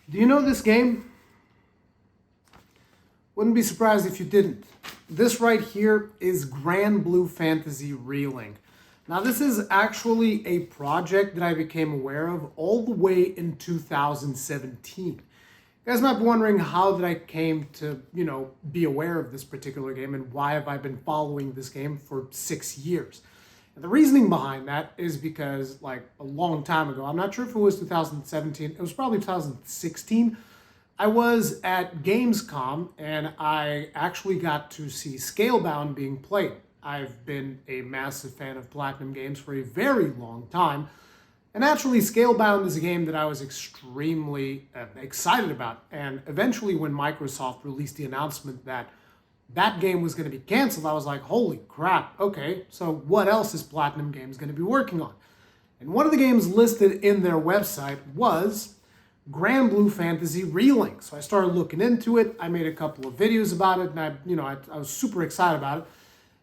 Do you know this game? Wouldn't be surprised if you didn't. This right here is Granblue Fantasy Relink. Now this is actually a project that I became aware of all the way in 2017. You guys might be wondering how did I came to, be aware of this particular game and why have I been following this game for 6 years. And the reasoning behind that is because like a long time ago, I'm not sure if it was 2017, it was probably 2016, I was at Gamescom and I actually got to see Scalebound being played. I've been a massive fan of Platinum games for a very long time. And naturally, Scalebound is a game that I was extremely excited about. And eventually when Microsoft released the announcement that that game was going to be canceled, I was like, holy crap, okay, so what else is Platinum Games going to be working on? And one of the games listed in their website was Granblue Fantasy Relink. So I started looking into it. I made a couple of videos about it, and I was super excited about it.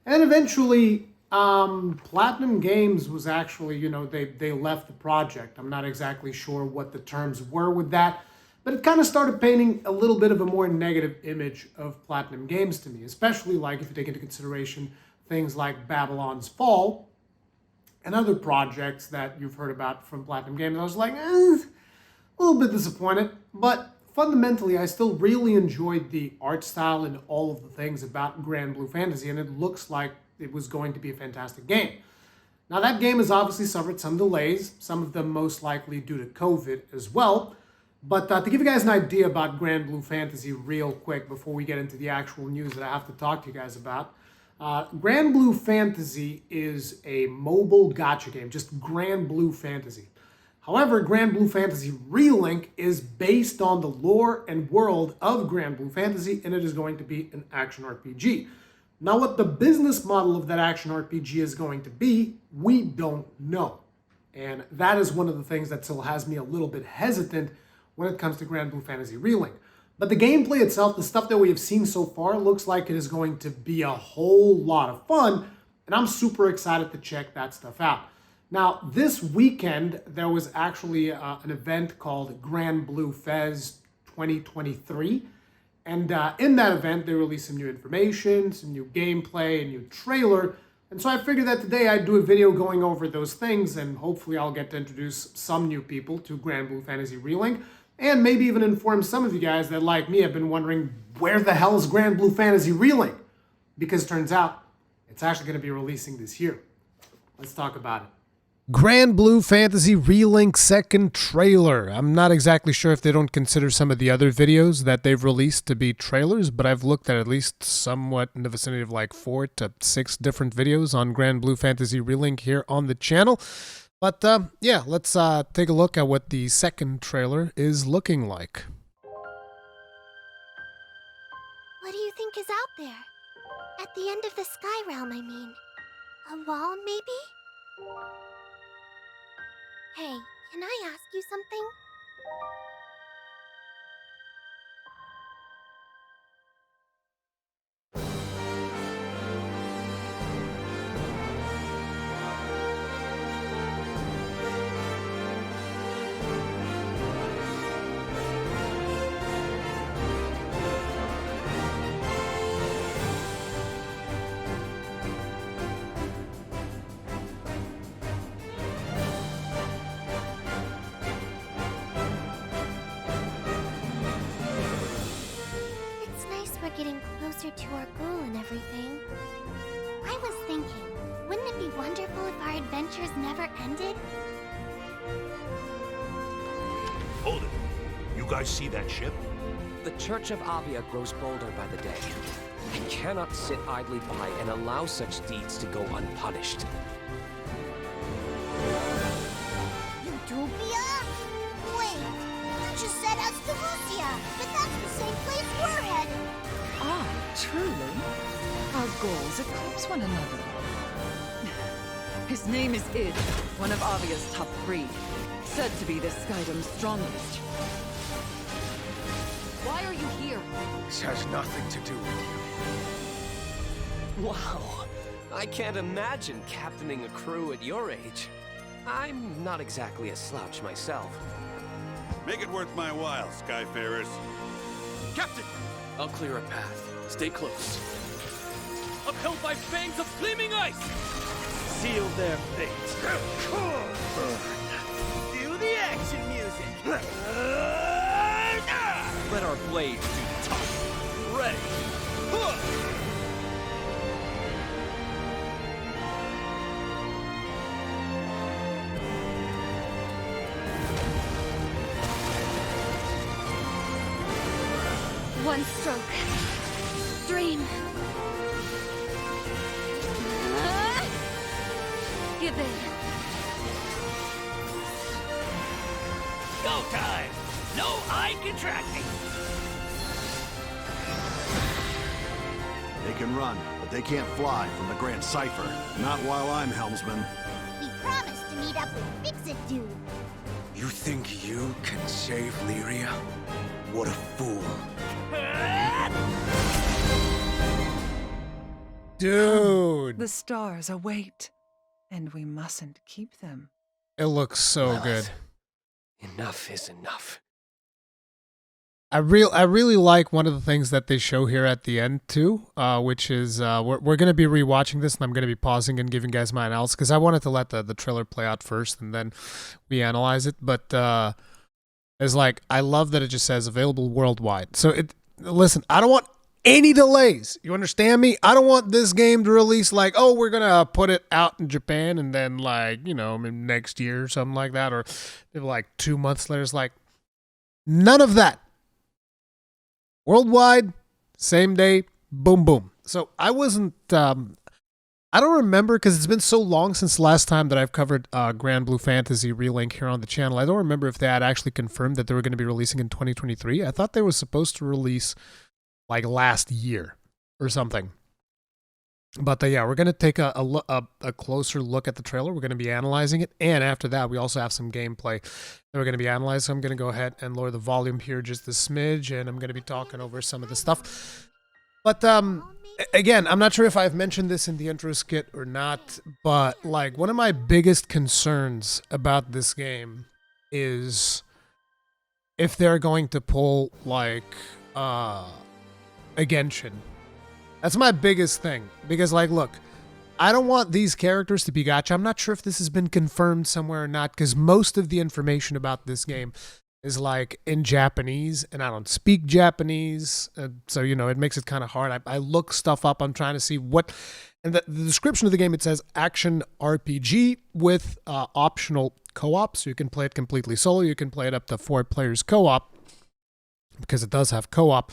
And eventually, Platinum Games was actually, they left the project. I'm not exactly sure what the terms were with that, but it kind of started painting a little bit of a more negative image of Platinum Games to me, especially like if you take into consideration things like Babylon's Fall and other projects that you've heard about from Platinum Games. I was like, a little bit disappointed, but fundamentally, I still really enjoyed the art style and all of the things about Granblue Fantasy, and it looks like it was going to be a fantastic game. Now, that game has obviously suffered some delays, some of them most likely due to COVID as well. But to give you guys an idea about Granblue Fantasy real quick before we get into the actual news that I have to talk to you guys about, Granblue Fantasy is a mobile gacha game, just Granblue Fantasy. However, Granblue Fantasy Relink is based on the lore and world of Granblue Fantasy, and it is going to be an action RPG. Now, what the business model of that action RPG is going to be, we don't know. And that is one of the things that still has me a little bit hesitant when it comes to Granblue Fantasy Relink. But the gameplay itself, the stuff that we have seen so far, looks like it is going to be a whole lot of fun, and I'm super excited to check that stuff out. Now, this weekend, there was actually an event called Granblue FES 2023. And in that event, they released some new information, some new gameplay, a new trailer. And so I figured that today I'd do a video going over those things, and hopefully I'll get to introduce some new people to Granblue Fantasy Relink, and maybe even inform some of you guys that, like me, have been wondering, where the hell is Granblue Fantasy Relink? Because it turns out, it's actually going to be releasing this year. Let's talk about it. Granblue Fantasy Relink second trailer. I'm not exactly sure if they don't consider some of the other videos that they've released to be trailers, but I've looked at least somewhat in the vicinity of like 4 to 6 different videos on Granblue Fantasy Relink here on the channel. But yeah, let's take a look at what the second trailer is looking like. What do you think is out there? At the end of the Sky Realm, I mean. A wall, maybe? Hey, can I ask you something? Getting closer to our goal and everything. I was thinking, wouldn't it be wonderful if our adventures never ended? Hold it. You guys see that ship? The Church of Avia grows bolder by the day. I cannot sit idly by and allow such deeds to go unpunished. Utopia? Wait, you just said Astarosia, but that's the same place we're headed. Ah, truly? Our goals eclipse one another. His name is Id, one of Avia's top breed, said to be the Skydom's strongest. Why are you here? This has nothing to do with you. Wow, I can't imagine captaining a crew at your age. I'm not exactly a slouch myself. Make it worth my while, Skyfarers. Captain! I'll clear a path. Stay close. Upheld by fangs of gleaming ice! Seal their fate. Cue the action music! Let our blades do the talking. Ready. One stroke. Dream. Give in. Go time! No eye contracting! They can run, but they can't fly from the Grand Cipher. Not while I'm helmsman. He promised to meet up with Fix-It Dude. You think you can save Lyria? What a fool. Dude, The stars await, and we mustn't keep them. it looks so good. Enough is enough. I really like one of the things that they show here at the end too, which is we're going to be rewatching this, and I'm going to be pausing and giving guys my analysis because I wanted to let the trailer play out first and then we analyze it. But it's like, I love that it just says available worldwide. So listen, I don't want any delays. You understand me? I don't want this game to release like, oh, we're gonna put it out in Japan and then like, you know, maybe next year or something like that, or maybe like 2 months later. It's like none of that. Worldwide, same day, boom, boom. So I wasn't, I don't remember because it's been so long since the last time that I've covered Granblue Fantasy Relink here on the channel. I don't remember if they had actually confirmed that they were going to be releasing in 2023. I thought they were supposed to release like last year or something. But yeah, we're going to take a closer look at the trailer. We're going to be analyzing it. And after that, we also have some gameplay that we're going to be analyzing. So I'm going to go ahead and lower the volume here just a smidge. And I'm going to be talking over some of the stuff. But again, I'm not sure if I've mentioned this in the intro skit or not. But like one of my biggest concerns about this game is if they're going to pull like a Genshin. That's my biggest thing. Because, like, look, I don't want these characters to be gacha. I'm not sure if this has been confirmed somewhere or not, because most of the information about this game is, like, in Japanese, and I don't speak Japanese. So, you know, it makes it kind of hard. I look stuff up. I'm trying to see what... And the description of the game, it says action RPG with optional co-op. So you can play it completely solo. You can play it up to 4 players co-op, because it does have co-op.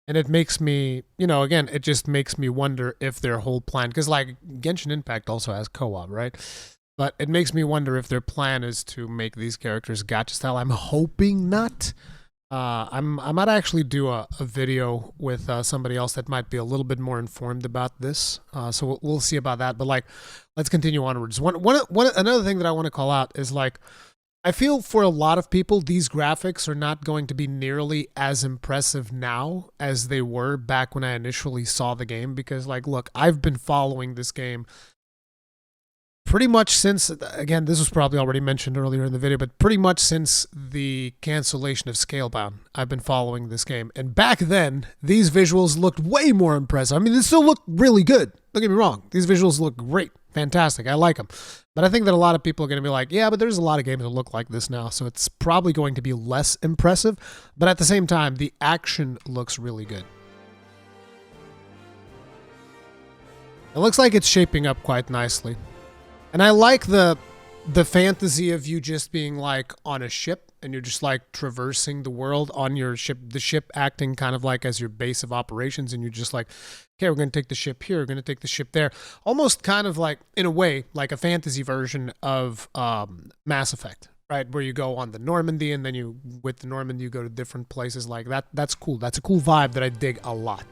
And it makes me, you know, again, it just makes me wonder if their whole plan, because like Genshin Impact also has co-op, right? But it makes me wonder if their plan is to make these characters gacha style. I'm hoping not. I might actually do a video with somebody else that might be a little bit more informed about this. So we'll see about that. But like, let's continue onwards. Another thing that I want to call out is like, I feel for a lot of people, these graphics are not going to be nearly as impressive now as they were back when I initially saw the game. Because, like, look, I've been following this game pretty much since, again, this was probably already mentioned earlier in the video, but pretty much since the cancellation of Scalebound, I've been following this game. And back then, these visuals looked way more impressive. I mean, they still look really good. Don't get me wrong. These visuals look great. Fantastic. I like them. But I think that a lot of people are going to be like, yeah, but there's a lot of games that look like this now, so it's probably going to be less impressive. But at the same time, the action looks really good. It looks like it's shaping up quite nicely. And I like the fantasy of you just being like on a ship and you're just like traversing the world on your ship, the ship acting kind of like as your base of operations, and you're just like, okay, we're going to take the ship here, we're going to take the ship there. Almost kind of like, in a way, like a fantasy version of Mass Effect, right? Where you go on the Normandy and then with the Normandy, you go to different places like that. That's cool. That's a cool vibe that I dig a lot.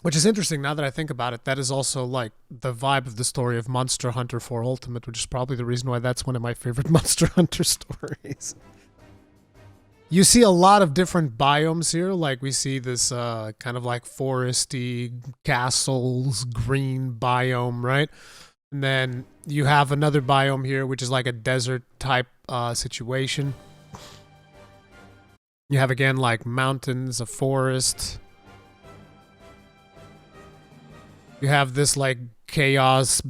Which is interesting now that I think about it. That is also like the vibe of the story of Monster Hunter 4 Ultimate, which is probably the reason why that's one of my favorite Monster Hunter stories. You see a lot of different biomes here. Like we see this kind of like foresty, castles, green biome, right? And then you have another biome here, which is like a desert type situation. You have again like mountains, a forest. You have this like chaos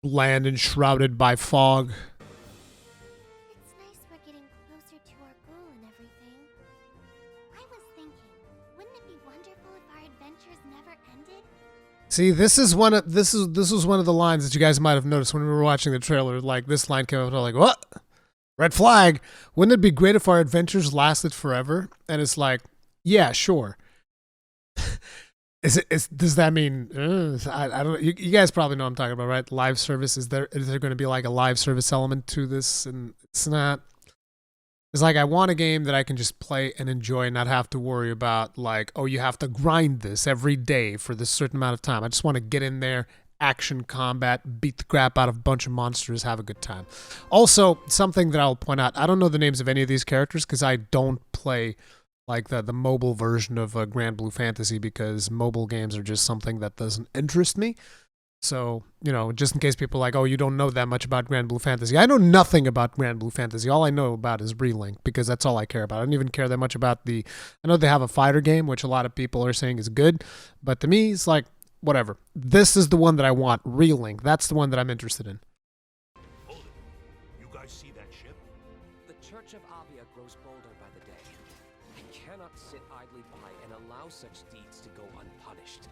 land enshrouded by fog. It's nice we're getting closer to our goal and everything. I was thinking, wouldn't it be wonderful if our adventures never ended? See, this was one of the lines that you guys might have noticed when we were watching the trailer. Like this line came up, and I was like, "What? Red flag! Wouldn't it be great if our adventures lasted forever?" And it's like, yeah, sure. Does that mean? I don't know. You guys probably know what I'm talking about, right? Live service. Is there going to be like a live service element to this? And it's not. It's like I want a game that I can just play and enjoy and not have to worry about like, oh, you have to grind this every day for this certain amount of time. I just want to get in there, action combat, beat the crap out of a bunch of monsters, have a good time. Also, something that I'll point out, I don't know the names of any of these characters because I don't play like the mobile version of Granblue Fantasy because mobile games are just something that doesn't interest me. So, you know, just in case people are like, oh, you don't know that much about Granblue Fantasy. I know nothing about Granblue Fantasy. All I know about is Relink because that's all I care about. I don't even care that much about I know they have a fighter game, which a lot of people are saying is good. But to me, it's like, whatever. This is the one that I want, Relink. That's the one that I'm interested in. Hold it. You guys see that ship? The Church of Avia grows bolder by the day. I cannot sit idly by and allow such deeds to go unpunished.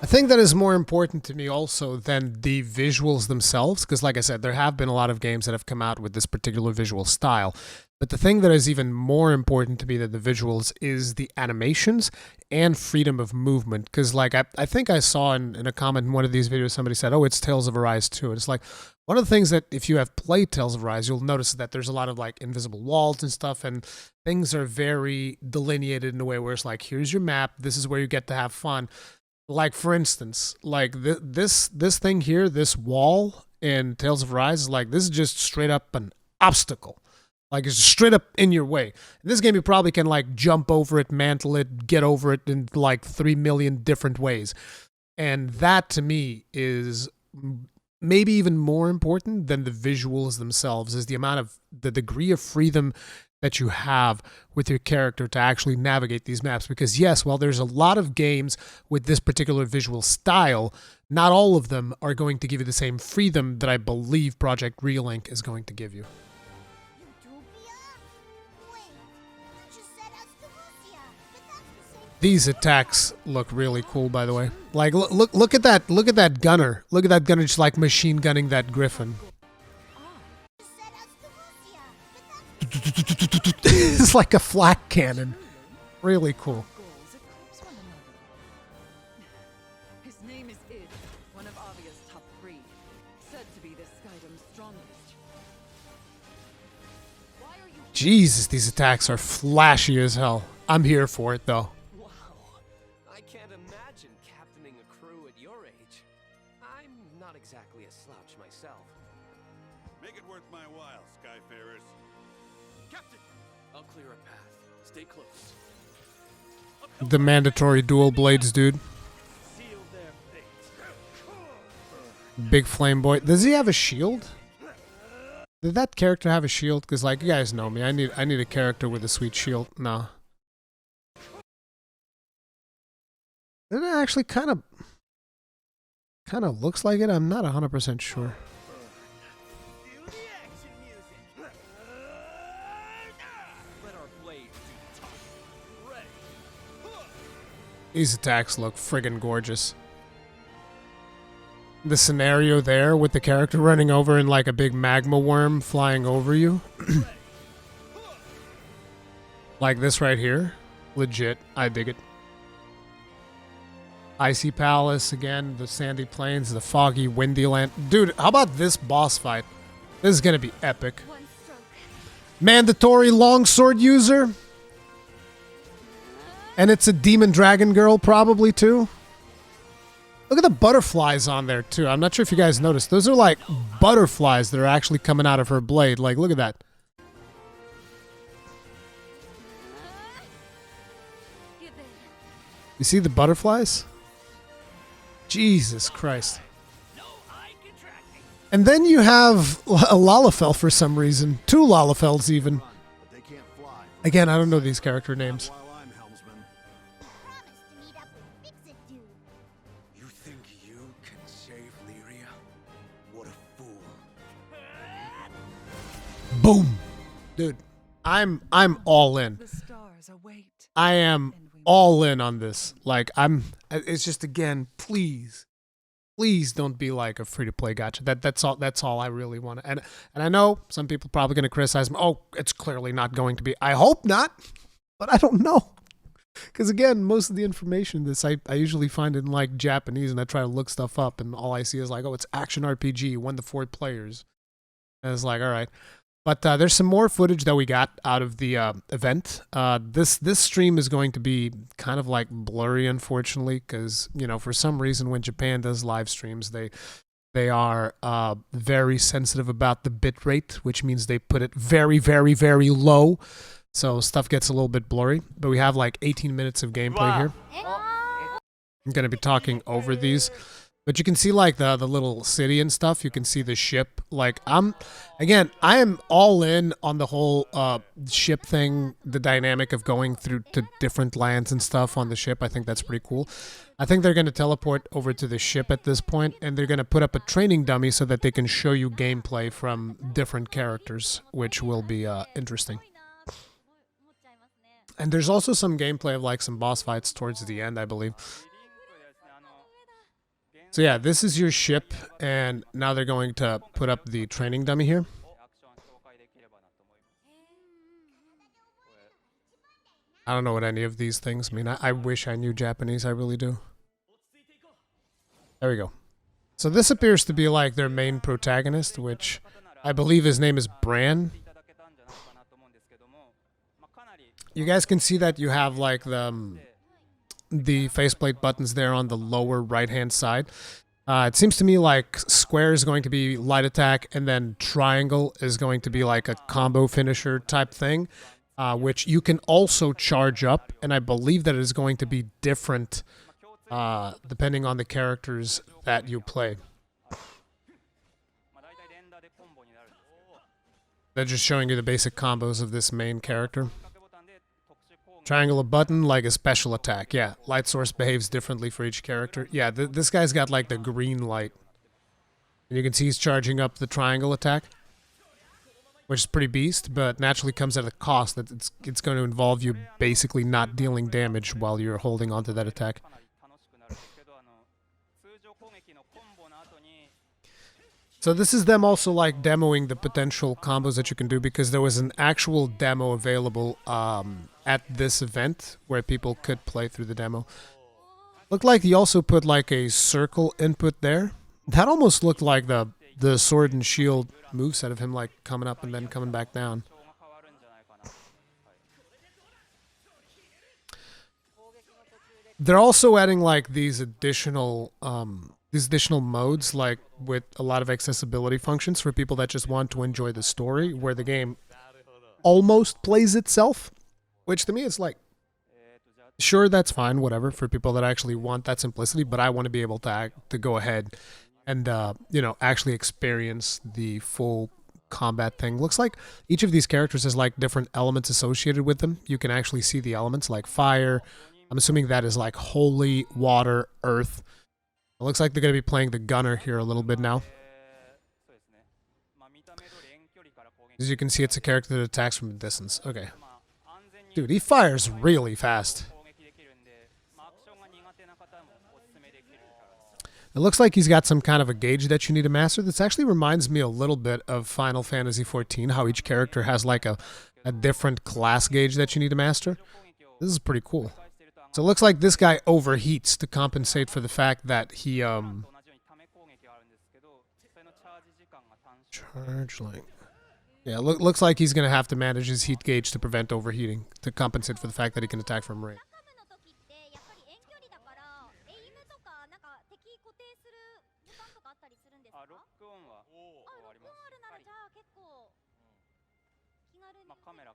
I think that is more important to me also than the visuals themselves, because like I said, there have been a lot of games that have come out with this particular visual style. But the thing that is even more important to me than the visuals is the animations and freedom of movement. Because like I think I saw in a comment in one of these videos, somebody said, oh, it's Tales of Arise 2. And it's like, one of the things that if you have played Tales of Arise, you'll notice that there's a lot of like invisible walls and stuff, and things are very delineated in a way where it's like, here's your map, this is where you get to have fun. Like, for instance, like this thing here, this wall in Tales of Arise, is like, this is just straight up an obstacle. Like, it's straight up in your way. In this game, you probably can, like, jump over it, mantle it, get over it in, like, 3 million different ways. And that, to me, is maybe even more important than the visuals themselves, is the amount of, the degree of freedom that you have with your character to actually navigate these maps. Because yes, while there's a lot of games with this particular visual style, not all of them are going to give you the same freedom that I believe Project Relink is going to give you. These attacks look really cool, by the way. Like, look at that gunner. Look at that gunner just like machine gunning that griffin. It's like a flak cannon. Really cool. His name is Id, one of Avia's top 3, said to be the Skydom's strongest. Why are you... Jesus, these attacks are flashy as hell. I'm here for it, though. Wow. I can't imagine captaining a crew at your age. I'm not exactly a slouch myself. Make it worth my while, Skyfarers. Captain, I'll clear a path. Stay close. The mandatory dual blades, dude. Seal their fate. Big flame boy. Does he have a shield? Did that character have a shield? Because, like, you guys know me. I need a character with a sweet shield. No. It actually kind of looks like it. I'm not 100% sure. These attacks look friggin' gorgeous. The scenario there with the character running over and like a big magma worm flying over you. Like this right here. Legit. I dig it. Icy Palace again, the sandy plains, the foggy, windy land. Dude, how about this boss fight? This is gonna be epic. Mandatory longsword user. And it's a demon dragon girl probably too. Look at the butterflies on there too. I'm not sure if you guys noticed. Those are like butterflies that are actually coming out of her blade. Like, look at that. You see the butterflies? Jesus Christ. And then you have a Lalafell for some reason. 2 Lalafells even. But they can't fly. Again, I don't know these character names. While I'm helmsman. Promise to meet up with Fix-It Dude. You think you can save Lyria? What a fool. Boom. Dude, I'm all in. The stars await. I am all in on this. Like, it's just, again, please don't be like a free-to-play gacha. That's all I really want. And I know some people are probably going to criticize me. Oh, it's clearly not going to be. I hope not, but I don't know. Because, again, most of the information in this I usually find in, like, Japanese, and I try to look stuff up, and all I see is like, oh, it's action RPG, 1 to 4 players. And it's like, all right. But there's some more footage that we got out of the event. This stream is going to be kind of like blurry, unfortunately, because, you know, for some reason when Japan does live streams, they are very sensitive about the bit rate, which means they put it very, very, very low. So stuff gets a little bit blurry. But we have like 18 minutes of gameplay here. I'm going to be talking over these. But you can see like the little city and stuff. You can see the ship. Like I am all in on the whole ship thing, the dynamic of going through to different lands and stuff on the ship. I think that's pretty cool. I think they're going to teleport over to the ship at this point, and they're going to put up a training dummy so that they can show you gameplay from different characters, which will be interesting. And there's also some gameplay of like some boss fights towards the end, I believe. So yeah, this is your ship, and now they're going to put up the training dummy here. I don't know what any of these things mean. I wish I knew Japanese, I really do. There we go. So this appears to be like their main protagonist, which I believe his name is Bran. You guys can see that you have like the faceplate buttons there on the lower right-hand side. It seems to me like square is going to be light attack, and then triangle is going to be like a combo finisher type thing, which you can also charge up, and I believe that it is going to be different depending on the characters that you play. They're just showing you the basic combos of this main character. Triangle a button, like a special attack. Yeah, light source behaves differently for each character. Yeah, this guy's got like the green light. And you can see he's charging up the triangle attack, which is pretty beast, but naturally comes at a cost that it's going to involve you basically not dealing damage while you're holding onto that attack. So this is them also like demoing the potential combos that you can do, because there was an actual demo available at this event where people could play through the demo. Looked like he also put like a circle input there. That almost looked like the sword and shield moveset of him like coming up and then coming back down. They're also adding like these additional modes, like with a lot of accessibility functions for people that just want to enjoy the story, where the game almost plays itself, which to me is like, sure, that's fine, whatever, for people that actually want that simplicity, but I want to be able to go ahead and, you know, actually experience the full combat thing. Looks like each of these characters has like different elements associated with them. You can actually see the elements like fire. I'm assuming that is like holy, water, earth. It looks like they're going to be playing the gunner here a little bit now. As you can see, it's a character that attacks from a distance. Okay. Dude, he fires really fast. It looks like he's got some kind of a gauge that you need to master. This actually reminds me a little bit of Final Fantasy XIV, how each character has like a different class gauge that you need to master. This is pretty cool. So it looks like this guy overheats to compensate for the fact that he, charge link. Yeah, looks like he's going to have to manage his heat gauge to prevent overheating, to compensate for the fact that he can attack from range.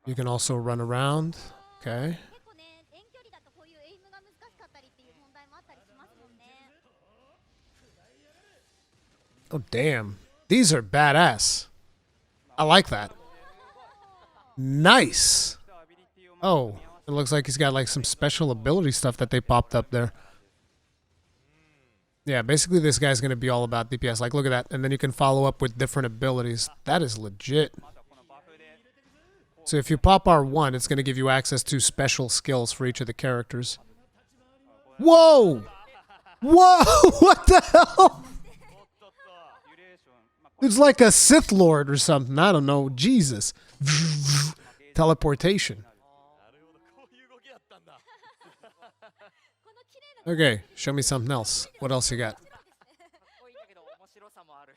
You can also run around. Okay. Oh, damn. These are badass. I like that. Nice. Oh, it looks like he's got like some special ability stuff that they popped up there. Yeah, basically this guy's going to be all about DPS. Like, look at that. And then you can follow up with different abilities. That is legit. So if you pop R1, it's going to give you access to special skills for each of the characters. Whoa! Whoa! What the hell? It's like a Sith Lord or something. I don't know. Jesus. Teleportation. Okay, show me something else. What else you got?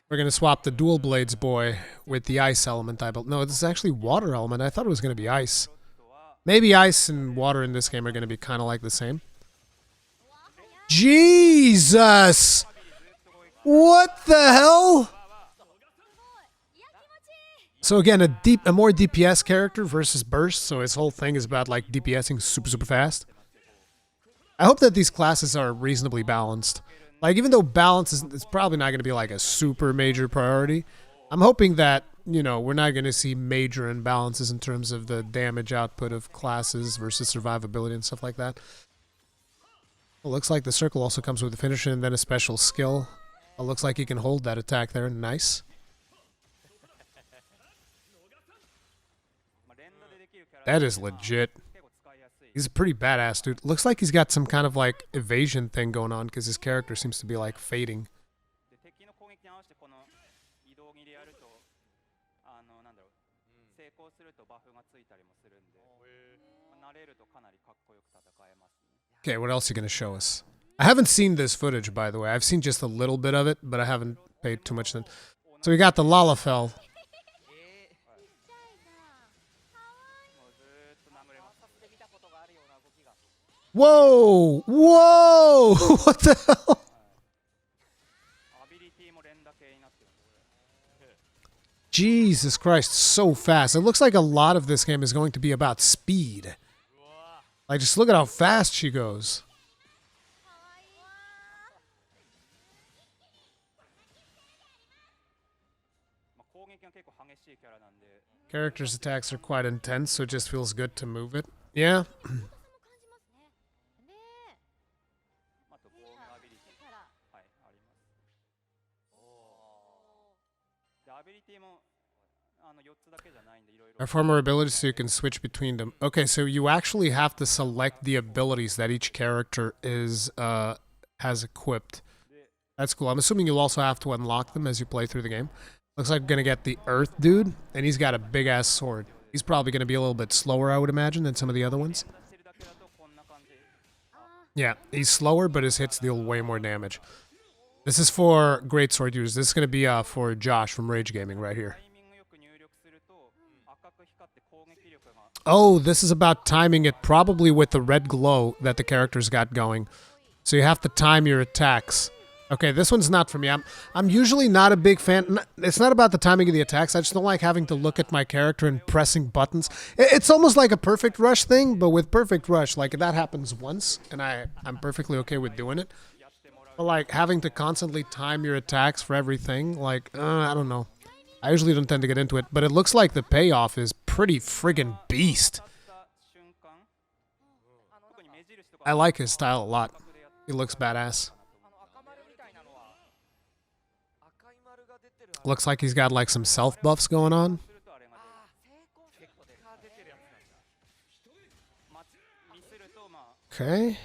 We're going to swap the dual blades boy with the ice element. No, this is actually water element. I thought it was going to be ice. Maybe ice and water in this game are going to be kind of like the same. Jesus! What the hell? So again, a more DPS character versus burst. So his whole thing is about like DPSing super fast. I hope that these classes are reasonably balanced. Like, even though balance is probably not going to be like a super major priority, I'm hoping that, you know, we're not going to see major imbalances in terms of the damage output of classes versus survivability and stuff like that. Well, looks like the circle also comes with a finisher and then a special skill. It looks like he can hold that attack there. Nice. That is legit. He's a pretty badass dude. Looks like he's got some kind of like evasion thing going on because his character seems to be like fading. Okay, what else are you going to show us? I haven't seen this footage, by the way. I've seen just a little bit of it, but I haven't paid too much attention. So we got the Lalafell. Whoa! Whoa! What the hell? Jesus Christ, so fast. It looks like a lot of this game is going to be about speed. Like, just look at how fast she goes. Character's attacks are quite intense, so it just feels good to move it. Yeah. Are four more abilities so you can switch between them. Okay, so you actually have to select the abilities that each character has equipped. That's cool. I'm assuming you'll also have to unlock them as you play through the game. Looks like we're going to get the Earth dude, and he's got a big-ass sword. He's probably going to be a little bit slower, I would imagine, than some of the other ones. Yeah, he's slower, but his hits deal way more damage. This is for greatsword users. This is going to be for Josh from Rage Gaming right here. Oh, this is about timing it probably with the red glow that the character's got going. So you have to time your attacks. Okay, this one's not for me. I'm usually not a big fan. It's not about the timing of the attacks. I just don't like having to look at my character and pressing buttons. It's almost like a Perfect Rush thing, but with Perfect Rush, like that happens once, and I'm perfectly okay with doing it. But like having to constantly time your attacks for everything, like, I don't know. I usually don't tend to get into it, but it looks like the payoff is pretty friggin' beast. I like his style a lot. He looks badass. Looks like he's got like some self buffs going on. Okay.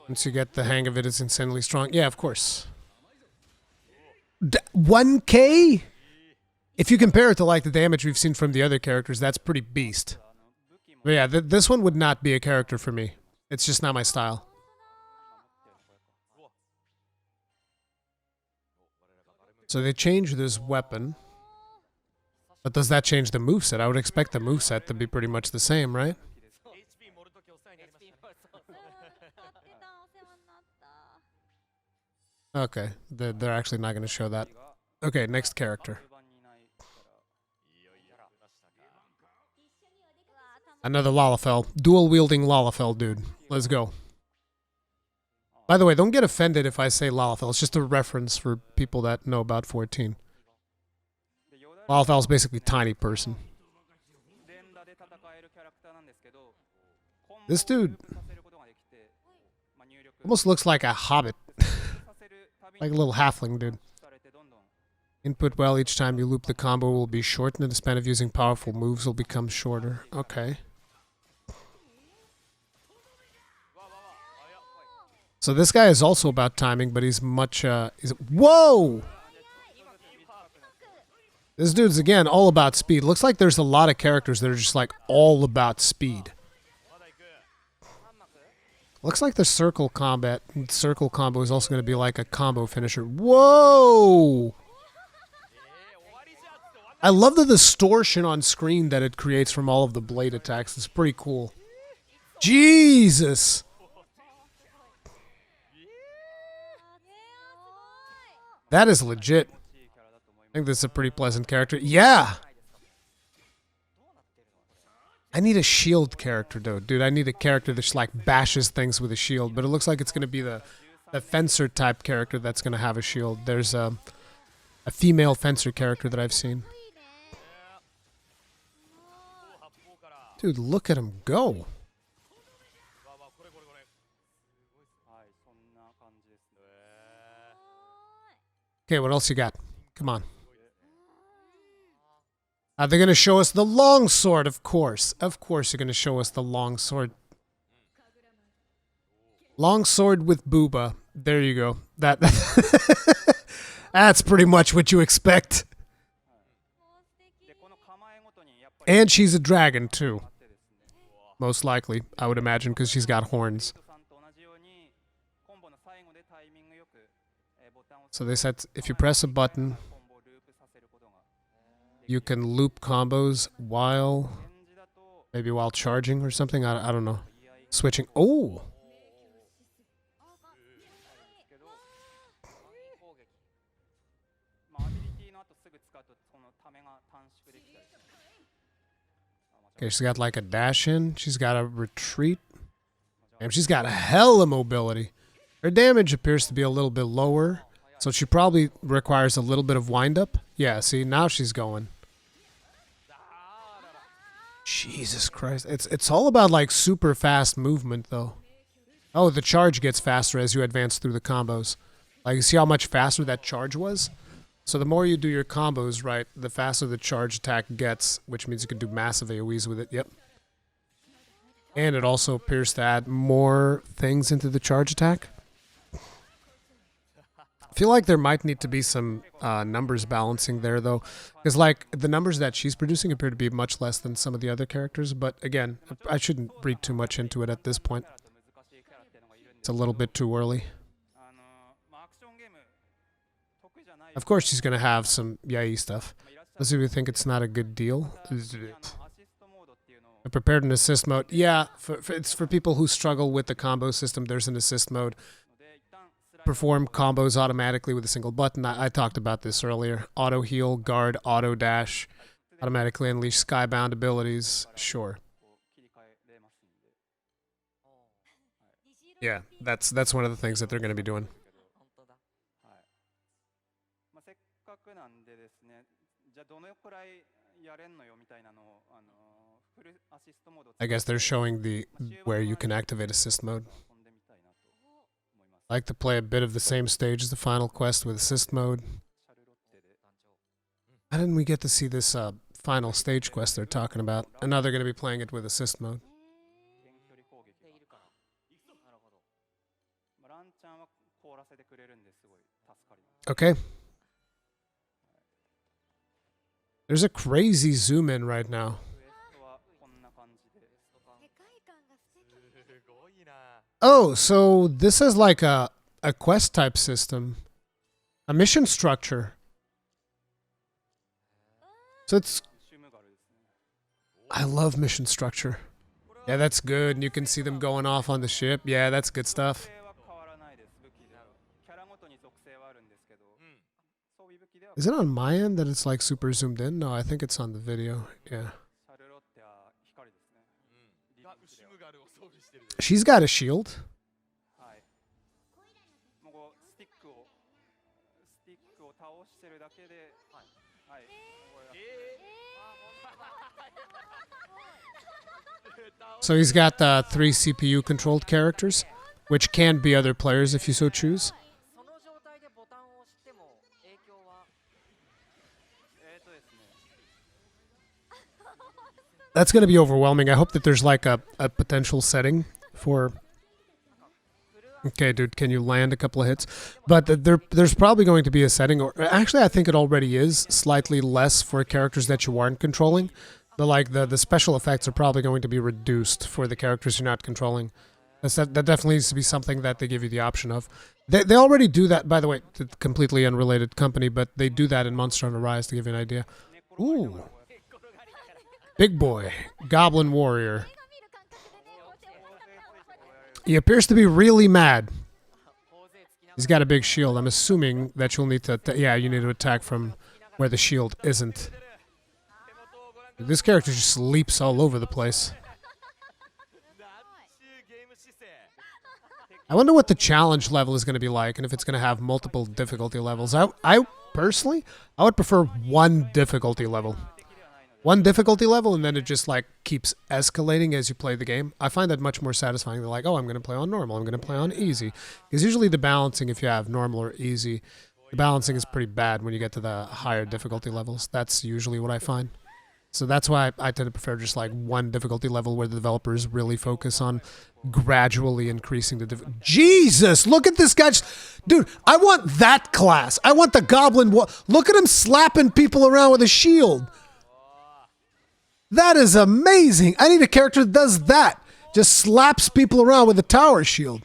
Once you get the hang of it, it's insanely strong. Yeah, of course. 1K? If you compare it to like the damage we've seen from the other characters, that's pretty beast. But yeah, this one would not be a character for me. It's just not my style. So they changed this weapon. But does that change the moveset? I would expect the moveset to be pretty much the same, right? Okay, they're actually not going to show that. Okay, next character. Another Lalafell. Dual-wielding Lalafell dude. Let's go. By the way, don't get offended if I say Lalafell. It's just a reference for people that know about 14. Lalafell is basically tiny person. This dude almost looks like a hobbit. Like a little halfling dude. Input well each time you loop the combo will be shortened and the span of using powerful moves will become shorter. Okay. So this guy is also about timing, but he's much, whoa! This dude's, again, all about speed. Looks like there's a lot of characters that are just, like, all about speed. Looks like the circle combo is also going to be like a combo finisher. Whoa! I love the distortion on screen that it creates from all of the blade attacks. It's pretty cool. Jesus! That is legit. I think this is a pretty pleasant character. Yeah! I need a shield character, though. Dude, I need a character that just, like, bashes things with a shield. But it looks like it's going to be the fencer type character that's going to have a shield. There's a female fencer character that I've seen. Dude, look at him go. Okay, what else you got? Come on. Are they going to show us the longsword? Of course. Of course you're going to show us the longsword. Longsword with booba. There you go. That's pretty much what you expect. And she's a dragon, too. Most likely, I would imagine, because she's got horns. So they said if you press a button, you can loop combos while, maybe while charging or something. I don't know. Switching. Oh! Okay, she's got like a dash in. She's got a retreat. And she's got a hell of mobility. Her damage appears to be a little bit lower. So she probably requires a little bit of wind-up. Yeah, see, now she's going. Jesus Christ. It's all about, like, super fast movement, though. Oh, the charge gets faster as you advance through the combos. Like, you see how much faster that charge was? So the more you do your combos, right, the faster the charge attack gets, which means you can do massive AoEs with it. Yep. And it also appears to add more things into the charge attack. I feel like there might need to be some numbers balancing there, though. Because, like, the numbers that she's producing appear to be much less than some of the other characters. But, again, I shouldn't read too much into it at this point. It's a little bit too early. Of course she's going to have some yay stuff. Let's see if we think it's not a good deal. A prepared and assist mode. Yeah, it's for people who struggle with the combo system, there's an assist mode. Perform combos automatically with a single button. I talked about this earlier. Auto heal, guard, auto dash, automatically unleash skybound abilities. Sure. Yeah, that's one of the things that they're going to be doing. I guess they're showing where you can activate assist mode. I like to play a bit of the same stage as the final quest with assist mode. How didn't we get to see this final stage quest they're talking about? And now they're going to be playing it with assist mode. Okay. There's a crazy zoom in right now. Oh, so this is like a quest type system. A mission structure. So it's... I love mission structure. Yeah, that's good. And you can see them going off on the ship. Yeah, that's good stuff. Is it on my end that it's like super zoomed in? No, I think it's on the video. Yeah. She's got a shield. So he's got 3 CPU controlled characters, which can be other players if you so choose. That's going to be overwhelming. I hope that there's like a potential setting for... Okay, dude, can you land a couple of hits? But there's probably going to be a setting, or actually I think it already is, slightly less for characters that you aren't controlling. The special effects are probably going to be reduced for the characters you're not controlling. That definitely needs to be something that they give you the option of. They already do that, by the way, completely unrelated company, but they do that in Monster Hunter Rise to give you an idea. Ooh. Big boy, Goblin Warrior. He appears to be really mad. He's got a big shield. I'm assuming that you'll need to... yeah, you need to attack from where the shield isn't. This character just leaps all over the place. I wonder what the challenge level is going to be like, and if it's going to have multiple difficulty levels. I personally, I would prefer one difficulty level. One difficulty level, and then it just like keeps escalating as you play the game. I find that much more satisfying than like, oh, I'm going to play on normal, I'm going to play on easy. Because usually the balancing, if you have normal or easy, the balancing is pretty bad when you get to the higher difficulty levels. That's usually what I find. So that's why I tend to prefer just like one difficulty level where the developers really focus on gradually increasing the Jesus, look at this guy. Dude, I want that class. I want the Goblin. Look at him slapping people around with a shield. That is amazing. I need a character that does that. Just slaps people around with a tower shield.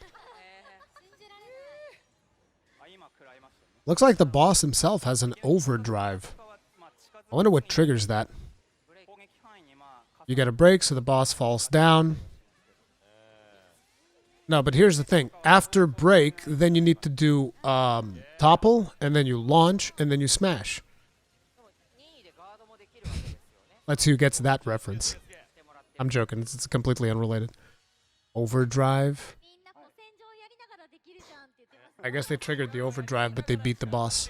Looks like the boss himself has an overdrive. I wonder what triggers that. You get a break, so the boss falls down. No, but here's the thing. After break, then you need to do topple, and then you launch, and then you smash. Let's see who gets that reference. I'm joking. It's completely unrelated. Overdrive. I guess they triggered the overdrive, but they beat the boss.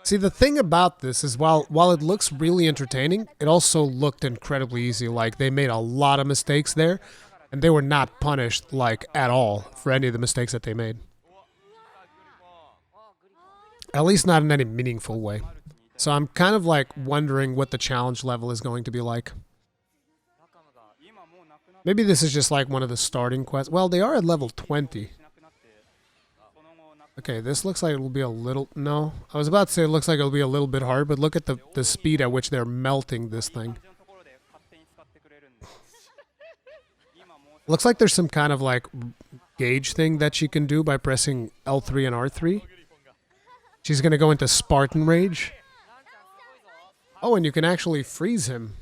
See, the thing about this is while it looks really entertaining, it also looked incredibly easy. Like, they made a lot of mistakes there, and they were not punished, like, at all for any of the mistakes that they made. At least not in any meaningful way. So I'm kind of, like, wondering what the challenge level is going to be like. Maybe this is just, like, one of the starting quests. Well, they are at level 20. Okay, this looks like it will be a little... No, I was about to say it looks like it'll be a little bit hard, but look at the speed at which they're melting this thing. Looks like there's some kind of like gauge thing that she can do by pressing L3 and R3. She's going to go into Spartan Rage. Oh, and you can actually freeze him.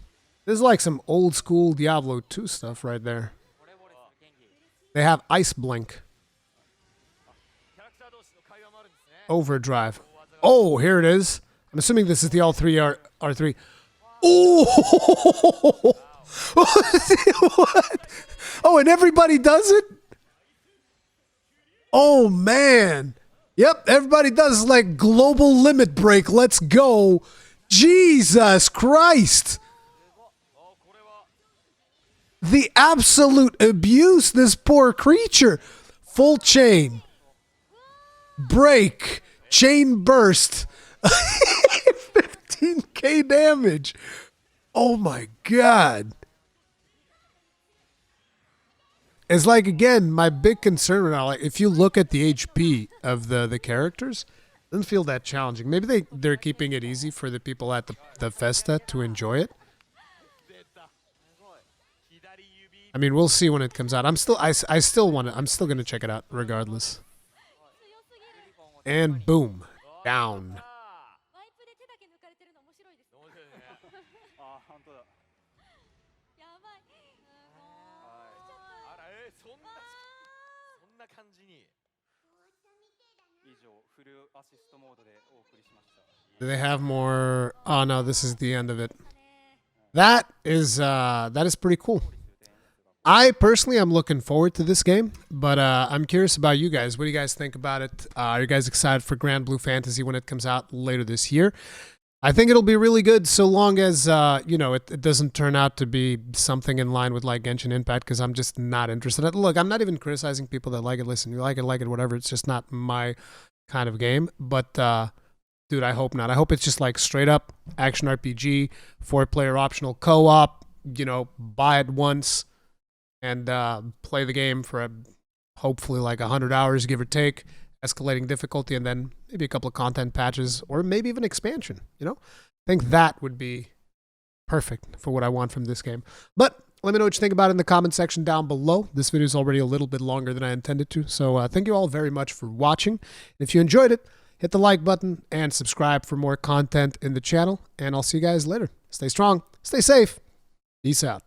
This is like some old school Diablo 2 stuff right there. They have Ice Blink. Overdrive. Oh, here it is. I'm assuming this is the L3 R3. Oh! What? Oh, and everybody does it? Oh, man. Yep, everybody does like global limit break. Let's go. Jesus Christ. The absolute abuse, this poor creature. Full chain. Break. Chain burst. 15k damage. Oh my god. It's like, again, my big concern now, like, if you look at the HP of the characters, it doesn't feel that challenging. Maybe they're keeping it easy for the people at the Festa to enjoy it. I mean, we'll see when it comes out. I'm still gonna check it out regardless. And boom, down. Do they have more? Oh no, this is the end of it. That is pretty cool. I personally am looking forward to this game, but I'm curious about you guys. What do you guys think about it? Are you guys excited for Granblue Fantasy when it comes out later this year? I think it'll be really good so long as, it doesn't turn out to be something in line with like Genshin Impact, because I'm just not interested. Look, I'm not even criticizing people that like it. Listen, you like it, whatever. It's just not my kind of game. But, dude, I hope not. I hope it's just like straight up action RPG, 4-player optional co-op, buy it once and play the game for hopefully like 100 hours, give or take. Escalating difficulty, and then maybe a couple of content patches, or maybe even expansion, I think that would be perfect for what I want from this game. But let me know what you think about it in the comment section down below. This video is already a little bit longer than I intended to, so thank you all very much for watching. If you enjoyed it, hit the like button and subscribe for more content in the channel, and I'll see you guys later. Stay strong, stay safe, peace out.